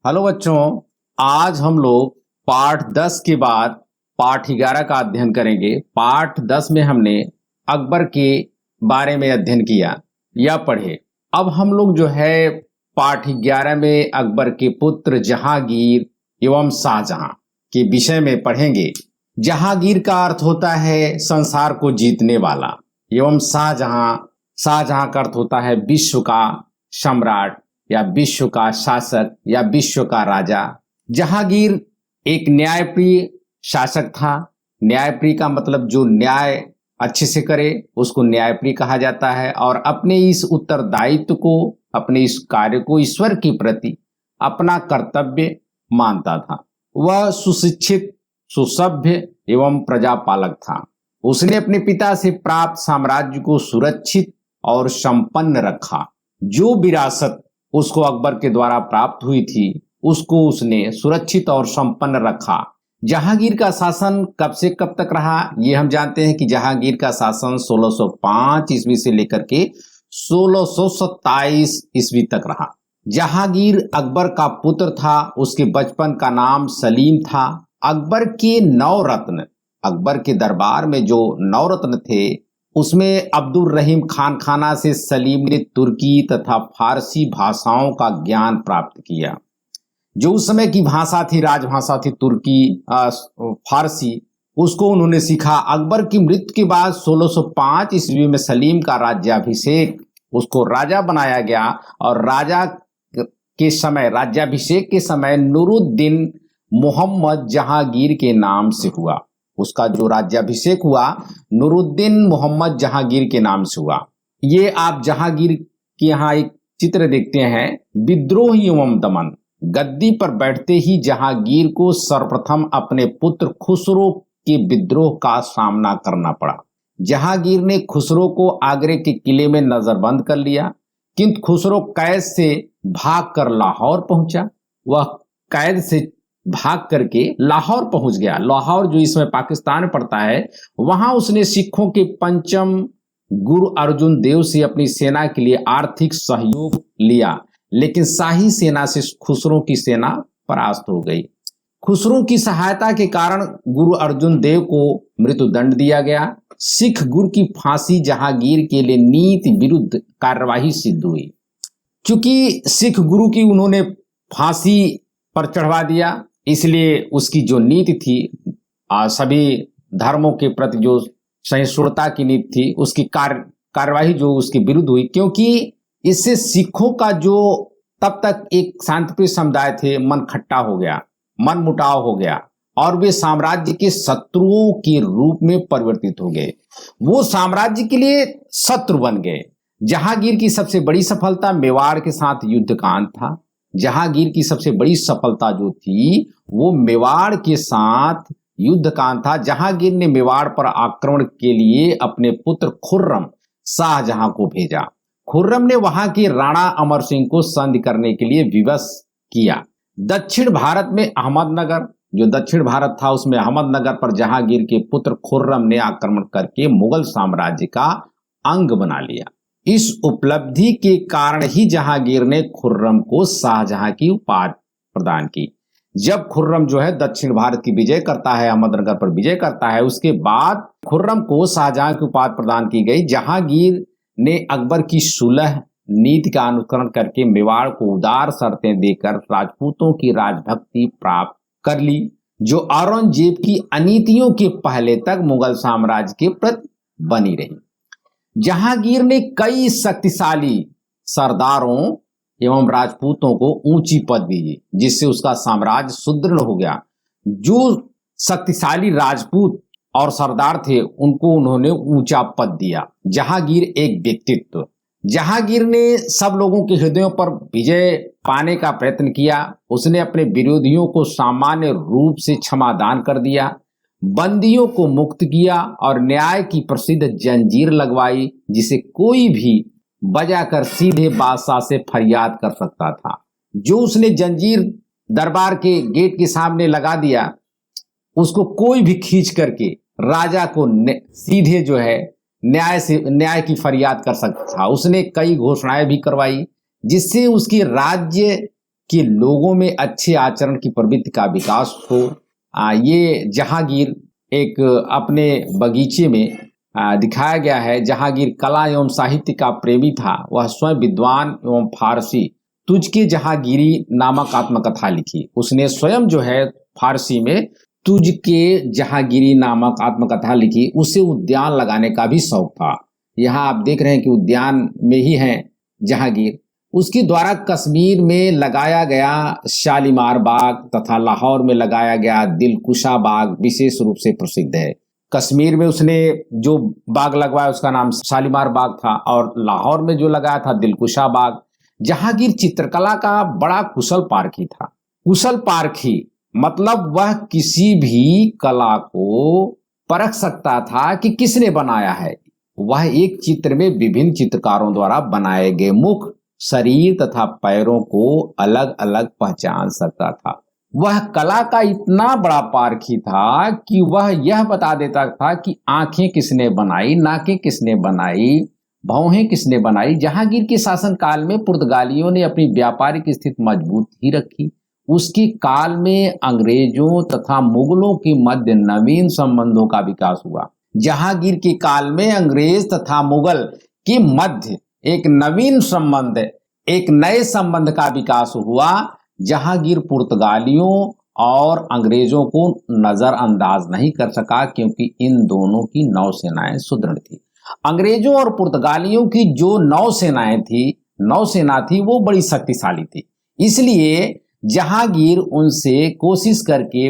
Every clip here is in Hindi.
हेलो बच्चों। आज हम लोग पाठ 10 के बाद पाठ 11 का अध्ययन करेंगे। पाठ 10 में हमने अकबर के बारे में अध्ययन किया या पढ़े। अब हम लोग जो है पाठ 11 में अकबर के पुत्र जहांगीर एवं शाहजहां के विषय में पढ़ेंगे। जहांगीर का अर्थ होता है संसार को जीतने वाला एवं शाहजहां का अर्थ होता है विश्व का सम्राट या विश्व का शासक या विश्व का राजा। जहांगीर एक न्यायप्रिय शासक था। न्यायप्रिय का मतलब जो न्याय अच्छे से करे उसको न्यायप्रिय कहा जाता है, और अपने इस उत्तरदायित्व को, अपने इस कार्य को ईश्वर के प्रति अपना कर्तव्य मानता था। वह सुशिक्षित, सुसभ्य एवं प्रजापालक था। उसने अपने पिता से प्राप्त साम्राज्य को सुरक्षित और संपन्न रखा। जो विरासत उसको अकबर के द्वारा प्राप्त हुई थी उसको उसने सुरक्षित और संपन्न रखा। जहांगीर का शासन कब से कब तक रहा, ये हम जानते हैं कि जहांगीर का शासन 1605 ईस्वी से लेकर के 1627 ईस्वी तक रहा। जहांगीर अकबर का पुत्र था। उसके बचपन का नाम सलीम था। अकबर के 9 रत्न, अकबर के दरबार में जो 9 रत्न थे उसमें अब्दुल रहीम खान खाना से सलीम ने तुर्की तथा फारसी भाषाओं का ज्ञान प्राप्त किया। जो उस समय की भाषा थी, राजभाषा थी तुर्की, फारसी, उसको उन्होंने सीखा। अकबर की मृत्यु के बाद 1605 ईस्वी में सलीम का राज्याभिषेक, उसको राजा बनाया गया, और राजा के समय, राज्याभिषेक के समय नूरुद्दीन मोहम्मद जहांगीर के नाम से हुआ। उसका जो राज्याभिषेक हुआ नूरुद्दीन मोहम्मद जहांगीर के नाम से हुआ। ये आप जहांगीर के यहाँ एक चित्र देखते हैं, विद्रोह एवं दमन। गद्दी पर बैठते ही जहांगीर को सर्वप्रथम अपने पुत्र खुसरो के विद्रोह का सामना करना पड़ा। जहांगीर ने खुसरो को आगरे के किले में नजरबंद कर लिया, किंतु खुसरो कैद से भागकर लाहौर पहुंचा। वह कैद से भाग करके लाहौर पहुंच गया। लाहौर जो इसमें पाकिस्तान में पड़ता है, वहां उसने सिखों के पंचम गुरु अर्जुन देव से अपनी सेना के लिए आर्थिक सहयोग लिया, लेकिन शाही सेना से खुसरो की सेना परास्त हो गई। खुसरो की सहायता के कारण गुरु अर्जुन देव को मृत्युदंड दिया गया। सिख गुरु की फांसी जहांगीर के लिए नीति विरुद्ध कार्यवाही सिद्ध हुई। चूंकि सिख गुरु की उन्होंने फांसी पर चढ़वा दिया, इसलिए उसकी जो नीति थी, सभी धर्मों के प्रति जो सहिष्णुता की नीति थी, उसकी कार्यवाही जो उसके विरुद्ध हुई, क्योंकि इससे सिखों का जो तब तक एक शांतिप्रिय समुदाय थे, मन खट्टा हो गया, मन मुटाव हो गया, और वे साम्राज्य के शत्रुओं के रूप में परिवर्तित हो गए। वो साम्राज्य के लिए शत्रु बन गए। जहांगीर की सबसे बड़ी सफलता मेवाड़ के साथ युद्ध कांड था। जहांगीर की सबसे बड़ी सफलता जो थी वो मेवाड़ के साथ युद्ध कांड था। जहांगीर ने मेवाड़ पर आक्रमण के लिए अपने पुत्र खुर्रम शाहजहां को भेजा। खुर्रम ने वहां के राणा अमर सिंह को संधि करने के लिए विवश किया। दक्षिण भारत में अहमदनगर, जो दक्षिण भारत था, उसमें अहमदनगर पर जहांगीर के पुत्र खुर्रम ने आक्रमण करके मुगल साम्राज्य का अंग बना लिया। इस उपलब्धि के कारण ही जहांगीर ने खुर्रम को शाहजहां की उपाधि प्रदान की। जब खुर्रम जो है दक्षिण भारत की विजय करता है, अहमदनगर पर विजय करता है, उसके बाद खुर्रम को शाहजहां की उपाधि प्रदान की गई। जहांगीर ने अकबर की सुलह नीति का अनुकरण करके मेवाड़ को उदार शर्तें देकर राजपूतों की राजभक्ति प्राप्त कर ली, जो औरंगजेब की अनीतियों के पहले तक मुगल साम्राज्य के प्रति बनी रही। जहांगीर ने कई शक्तिशाली सरदारों एवं राजपूतों को ऊंची पदवी दी, जिससे उसका साम्राज्य सुदृढ़ हो गया। जो शक्तिशाली राजपूत और सरदार थे उनको उन्होंने ऊंचा पद दिया। जहांगीर एक व्यक्तित्व। जहांगीर ने सब लोगों के हृदयों पर विजय पाने का प्रयत्न किया। उसने अपने विरोधियों को सामान्य रूप से क्षमादान कर दिया, बंदियों को मुक्त किया और न्याय की प्रसिद्ध जंजीर लगवाई, जिसे कोई भी बजाकर सीधे बादशाह से फरियाद कर सकता था। जो उसने जंजीर दरबार के गेट के सामने लगा दिया, उसको कोई भी खींच करके राजा को सीधे जो है न्याय की फरियाद कर सकता था। उसने कई घोषणाएं भी करवाई, जिससे उसकी राज्य कि लोगों में अच्छे आचरण की प्रवृत्ति का विकास हो। ये जहांगीर एक अपने बगीचे में दिखाया गया है। जहांगीर कला एवं साहित्य का प्रेमी था। वह स्वयं विद्वान एवं फारसी तुझके जहांगीरी नामक आत्मकथा लिखी। उसने स्वयं जो है फारसी में तुझके जहांगीरी नामक आत्मकथा लिखी। उसे उद्यान लगाने का भी शौक था। यहाँ आप देख रहे हैं कि उद्यान में ही है जहांगीर। उसके द्वारा कश्मीर में लगाया गया शालीमार बाग तथा लाहौर में लगाया गया दिलकुशा बाग विशेष रूप से प्रसिद्ध है। कश्मीर में उसने जो बाग लगवाया उसका नाम शालीमार बाग था और लाहौर में जो लगाया था दिलकुशा बाग। जहांगीर चित्रकला का बड़ा कुशल पारखी था। कुशल पारखी मतलब वह किसी भी कला को परख सकता था कि किसने बनाया है। वह एक चित्र में विभिन्न चित्रकारों द्वारा बनाए गए मुख, शरीर तथा पैरों को अलग अलग पहचान सकता था। वह कला का इतना बड़ा पारखी था कि वह यह बता देता था कि आंखें किसने बनाई, नाकें किसने बनाई, भौहें किसने बनाई। जहांगीर के शासनकाल में पुर्तगालियों ने अपनी व्यापारिक स्थिति मजबूत ही रखी। उसके काल में अंग्रेजों तथा मुगलों के मध्य नवीन संबंधों का विकास हुआ। जहांगीर के काल में अंग्रेज तथा मुगल के मध्य एक नवीन संबंध, एक नए संबंध का विकास हुआ। जहांगीर पुर्तगालियों और अंग्रेजों को नजरअंदाज नहीं कर सका क्योंकि इन दोनों की नौसेनाएं सुदृढ़ थी। अंग्रेजों और पुर्तगालियों की जो नौसेना थी वो बड़ी शक्तिशाली थी। इसलिए जहांगीर उनसे कोशिश करके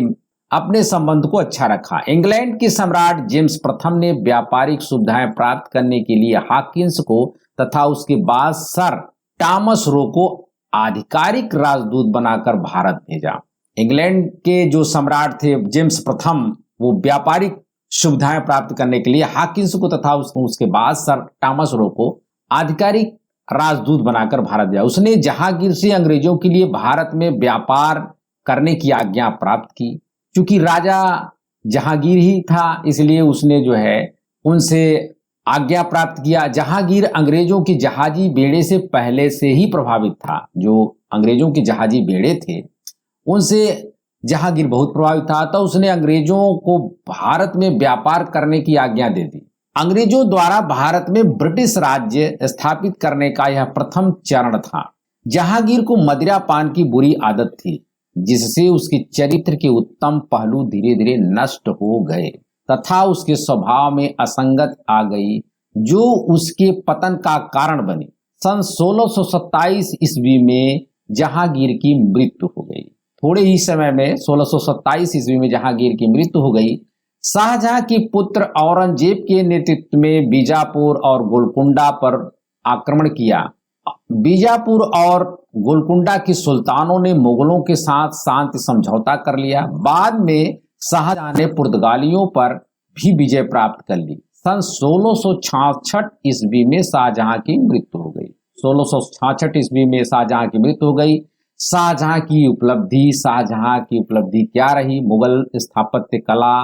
अपने संबंध को अच्छा रखा। इंग्लैंड के सम्राट जेम्स प्रथम ने व्यापारिक सुविधाएं प्राप्त करने के लिए हॉकिंस को तथा उसके बाद सर टॉमस रो को आधिकारिक राजदूत बनाकर भारत भेजा। इंग्लैंड के जो सम्राट थे जेम्स प्रथम, वो व्यापारिक सुविधाएं प्राप्त करने के लिए हॉकिंस को तथा उसके बाद सर टॉमस रो को आधिकारिक राजदूत बनाकर भारत भेजा। उसने जहांगीर से अंग्रेजों के लिए भारत में व्यापार करने की आज्ञा प्राप्त की। क्योंकि राजा जहांगीर ही था इसलिए उसने जो है उनसे आज्ञा प्राप्त किया। जहांगीर अंग्रेजों के जहाजी बेड़े से पहले से ही प्रभावित था। जो अंग्रेजों के जहाजी बेड़े थे उनसे जहांगीर बहुत प्रभावित था, तो उसने अंग्रेजों को भारत में व्यापार करने की आज्ञा दे दी। अंग्रेजों द्वारा भारत में ब्रिटिश राज्य स्थापित करने का यह प्रथम चरण था। जहांगीर को मदिरा पान की बुरी आदत थी जिससे उसके चरित्र के उत्तम पहलू धीरे धीरे नष्ट हो गए तथा उसके स्वभाव में असंगत आ गई जो उसके पतन का कारण बनी। सन 1627 ईस्वी में जहांगीर की मृत्यु हो गई। थोड़े ही समय में 1627 ईस्वी में जहांगीर की मृत्यु हो गई। शाहजहां के पुत्र औरंगजेब के नेतृत्व में बीजापुर और गोलकुंडा पर आक्रमण किया। बीजापुर और गोलकुंडा के सुल्तानों ने मुगलों के साथ शांति समझौता कर लिया। बाद में शाहजहां ने पुर्तगालियों पर भी विजय प्राप्त कर ली। सन 1666 ईस्वी में शाहजहां की मृत्यु हो गई। 1666 ईस्वी में शाहजहां की मृत्यु हो गई। शाहजहां की उपलब्धि क्या रही? मुगल स्थापत्य कला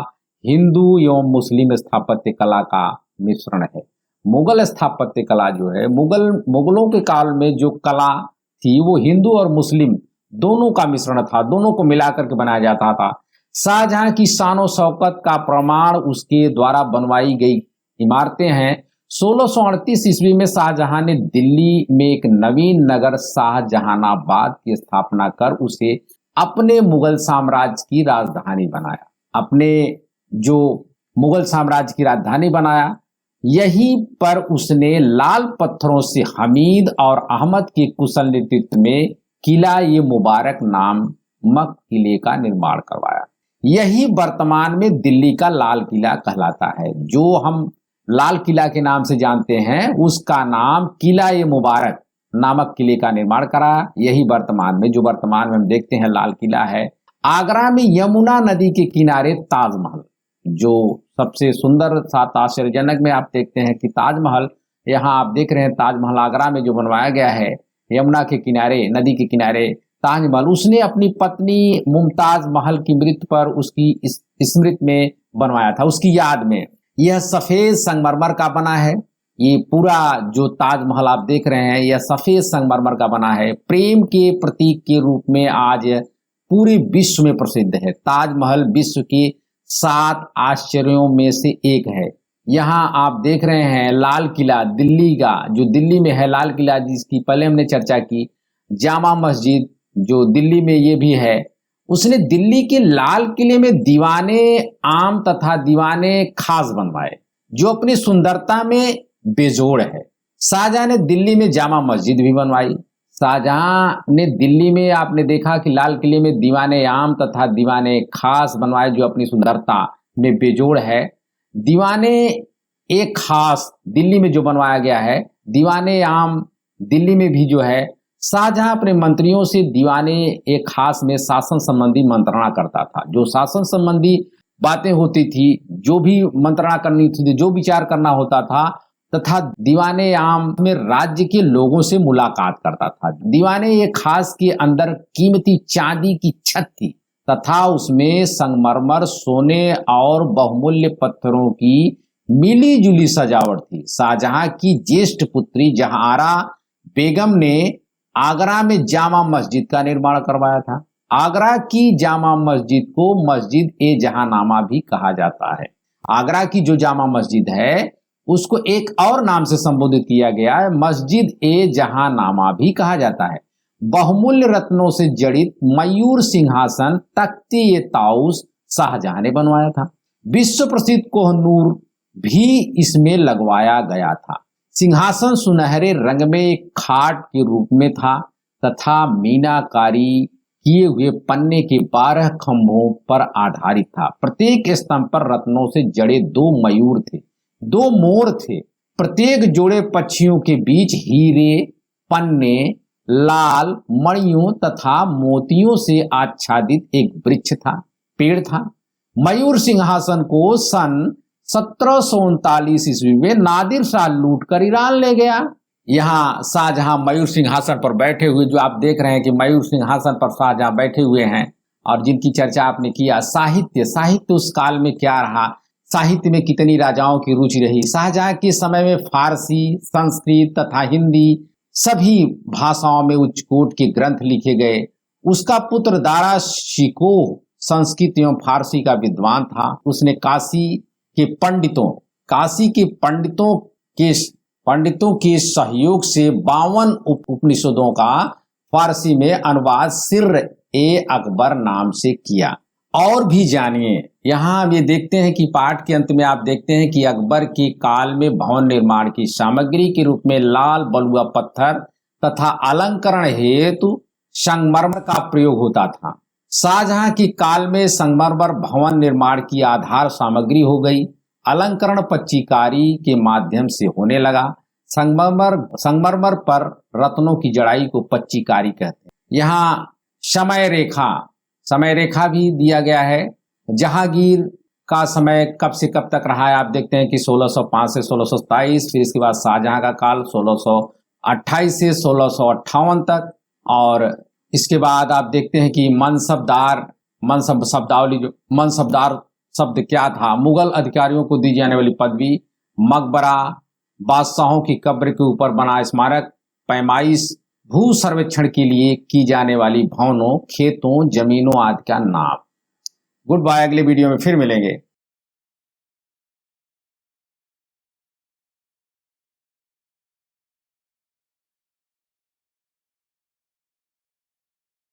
हिंदू एवं मुस्लिम स्थापत्य कला का मिश्रण है। मुगल स्थापत्य कला जो है, मुगलों के काल में जो कला थी वो हिंदू और मुस्लिम दोनों का मिश्रण था, दोनों को मिलाकर के बनाया जाता था। शाहजहां की शान शौकत का प्रमाण उसके द्वारा बनवाई गई इमारतें हैं। 1638 ईस्वी में शाहजहां ने दिल्ली में एक नवीन नगर शाहजहानाबाद की स्थापना कर उसे अपने मुगल साम्राज्य की राजधानी बनाया। अपने जो मुगल साम्राज्य की राजधानी बनाया, यहीं पर उसने लाल पत्थरों से हमीद और अहमद के कुशल नेतृत्व में किला ये मुबारक नामक किले का निर्माण करवाया। यही वर्तमान में दिल्ली का लाल किला कहलाता है। जो हम लाल किला के नाम से जानते हैं उसका नाम किला ये मुबारक नामक किले का निर्माण करा। यही वर्तमान में हम देखते हैं लाल किला है। आगरा में यमुना नदी के किनारे ताजमहल, जो सबसे सुंदर साथ आश्चर्यजनक में आप देखते हैं कि ताजमहल, यहाँ आप देख रहे हैं ताजमहल आगरा में जो बनवाया गया है यमुना के किनारे, नदी के किनारे ताजमहल, उसने अपनी पत्नी मुमताज महल की मृत्यु पर उसकी स्मृति में बनवाया था, उसकी याद में। यह सफेद संगमरमर का बना है। ये पूरा जो ताजमहल आप देख रहे हैं यह सफेद संगमरमर का बना है। प्रेम के प्रतीक के रूप में आज पूरे विश्व में प्रसिद्ध है। ताजमहल विश्व के 7 आश्चर्यों में से एक है। यहाँ आप देख रहे हैं लाल किला दिल्ली का, जो दिल्ली में है लाल किला, जिसकी पहले हमने चर्चा की। जामा मस्जिद जो दिल्ली में ये भी है। उसने दिल्ली के लाल किले में दीवाने आम तथा दीवाने खास बनवाए जो अपनी सुंदरता में बेजोड़ है। शाहजहां ने दिल्ली में जामा मस्जिद भी बनवाई। शाहजहां ने दिल्ली में आपने देखा कि लाल किले में दीवाने आम तथा दीवाने खास बनवाए जो अपनी सुंदरता में बेजोड़ है। दीवाने एक खास दिल्ली में जो बनवाया गया है, दीवाने आम दिल्ली में भी जो है। शाहजहां अपने मंत्रियों से दीवाने एक खास में शासन संबंधी मंत्रणा करता था। जो शासन संबंधी बातें होती थी, जो भी मंत्रणा करनी थी, जो विचार करना होता था, तथा दीवाने आम में राज्य के लोगों से मुलाकात करता था। दीवाने एक खास के अंदर कीमती चांदी की छत थी तथा उसमें संगमरमर, सोने और बहुमूल्य पत्थरों की मिली जुली सजावट थी। शाहजहां की ज्येष्ठ पुत्री जहांआरा बेगम ने आगरा में जामा मस्जिद का निर्माण करवाया था। आगरा की जामा मस्जिद को मस्जिद ए जहांनामा भी कहा जाता है। आगरा की जो जामा मस्जिद है उसको एक और नाम से संबोधित किया गया है, मस्जिद ए जहांनामा भी कहा जाता है। बहुमूल्य रत्नों से जड़ित मयूर सिंहासन तख्ते ए ताउस शाहजहां ने बनवाया था। विश्व प्रसिद्ध कोहनूर भी इसमें लगवाया गया था। सिंहासन सुनहरे रंग में एक खाट के रूप में था तथा मीनाकारी किए हुए पन्ने के 12 खंभों पर आधारित था। प्रत्येक स्तंभ पर रत्नों से जड़े 2 मयूर थे, 2 मोर थे। प्रत्येक जोड़े पक्षियों के बीच हीरे, पन्ने, लाल मणियों तथा मोतियों से आच्छादित एक वृक्ष था, पेड़ था। मयूर सिंहासन को सन 1739 ईस्वी में नादिर शाह लूट कर ईरान ले गया। यहाँ शाहजहां मयूर सिंहासन पर बैठे हुए, जो आप देख रहे हैं कि मयूर सिंहासन पर शाहजहां बैठे हुए हैं और जिनकी चर्चा आपने किया। साहित्य उस काल में क्या रहा, साहित्य में कितनी राजाओं की रुचि रही। शाहजहां के समय में फारसी, संस्कृत तथा हिंदी सभी भाषाओं में उच्चकोट के ग्रंथ लिखे गए। उसका पुत्र दारा शिकोह संस्कृत एवं फारसी का विद्वान था। उसने काशी के पंडितों के सहयोग से 52 उपनिषदों का फारसी में अनुवाद सिर ए अकबर नाम से किया। और भी जानिए, यहाँ हम ये देखते हैं कि पाठ के अंत में आप देखते हैं कि अकबर के काल में भवन निर्माण की सामग्री के रूप में लाल बलुआ पत्थर तथा अलंकरण हेतु संगमरमर का प्रयोग होता था। शाहजहां के काल में संगमरमर भवन निर्माण की आधार सामग्री हो गई। अलंकरण पच्चीकारी के माध्यम से होने लगा। संगमरमर पर रत्नों की जड़ाई को पच्चीकारी कहते हैं। यहाँ समय रेखा भी दिया गया है। जहांगीर का समय कब से कब तक रहा है आप देखते हैं कि 1605 से 1627, फिर इसके बाद शाहजहां का काल 1628 से 1658 तक, और इसके बाद आप देखते हैं कि मनसबदार शब्द क्या था। मुगल अधिकारियों को दी जाने वाली पदवी, मकबरा, बादशाहों की कब्र के ऊपर बना स्मारक, पैमाइश, भू सर्वेक्षण के लिए की जाने वाली भवनों, खेतों, जमीनों आदि का नाम। गुड बाय, अगले वीडियो में फिर मिलेंगे।